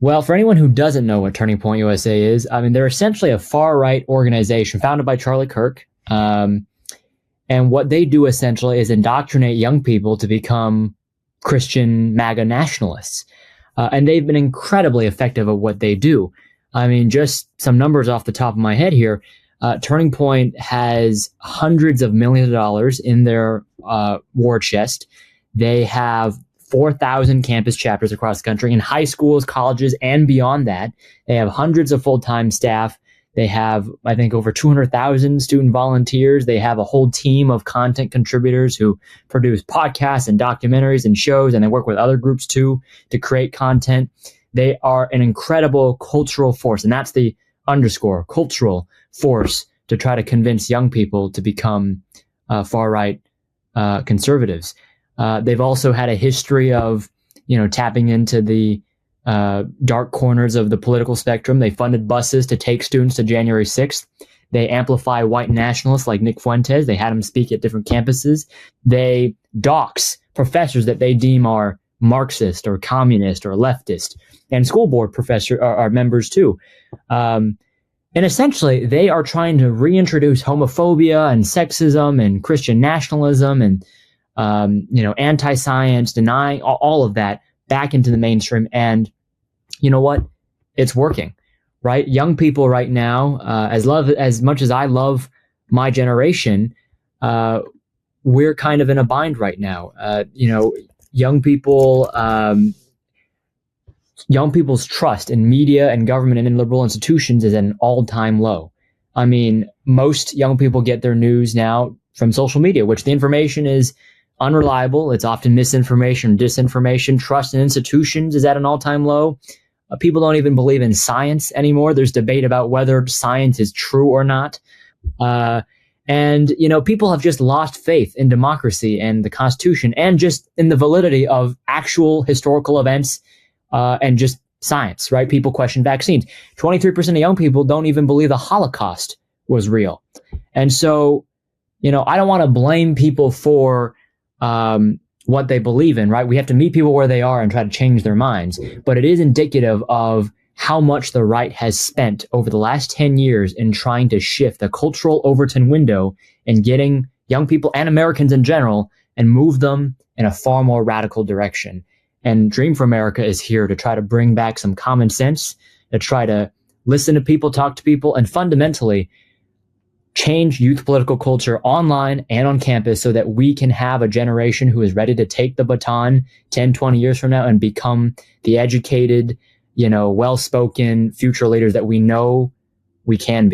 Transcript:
Well, for anyone who doesn't know what Turning Point USA is, I mean, they're essentially a far-right organization founded by Charlie Kirk. And what they do essentially is indoctrinate young people to become Christian MAGA nationalists. And they've been incredibly effective at what they do. I mean, just some numbers off the top of my head here. Turning Point has hundreds of millions of dollars in their war chest. They have 4,000 campus chapters across the country in high schools, colleges, and beyond that. They have hundreds of full-time staff. They have, I think, over 200,000 student volunteers. They have a whole team of content contributors who produce podcasts and documentaries and shows, and they work with other groups too to create content. They are an incredible cultural force, and that's the underscore, cultural force, to try to convince young people to become far-right conservatives. They've also had a history of, tapping into the dark corners of the political spectrum. They funded buses to take students to January 6th. They amplify white nationalists like Nick Fuentes. They had him speak at different campuses. They dox professors that they deem are Marxist or communist or leftist, and school board professors are members too. And essentially, they are trying to reintroduce homophobia and sexism and Christian nationalism and anti-science, denying all of that back into the mainstream. And you know what? It's working, right? Young people right now, as much as I love my generation, we're kind of in a bind right now. Young people's trust in media and government and in liberal institutions is at an all-time low. I mean, most young people get their news now from social media, which the information is unreliable. It's often misinformation, disinformation. Trust in institutions is at an all-time low. People don't even believe in science anymore. There's debate about whether science is true or not. And people have just lost faith in democracy and the Constitution and just in the validity of actual historical events and just science, right? People question vaccines. 23% of young people don't even believe the Holocaust was real. And so, I don't want to blame people for what they believe in, right? We have to meet people where they are and try to change their minds. But it is indicative of how much the right has spent over the last 10 years in trying to shift the cultural Overton window and getting young people and Americans in general and move them in a far more radical direction. And Dream for America is here to try to bring back some common sense, to try to listen to people, talk to people, and fundamentally change youth political culture online and on campus so that we can have a generation who is ready to take the baton 10, 20 years from now and become the educated, well-spoken future leaders that we know we can be.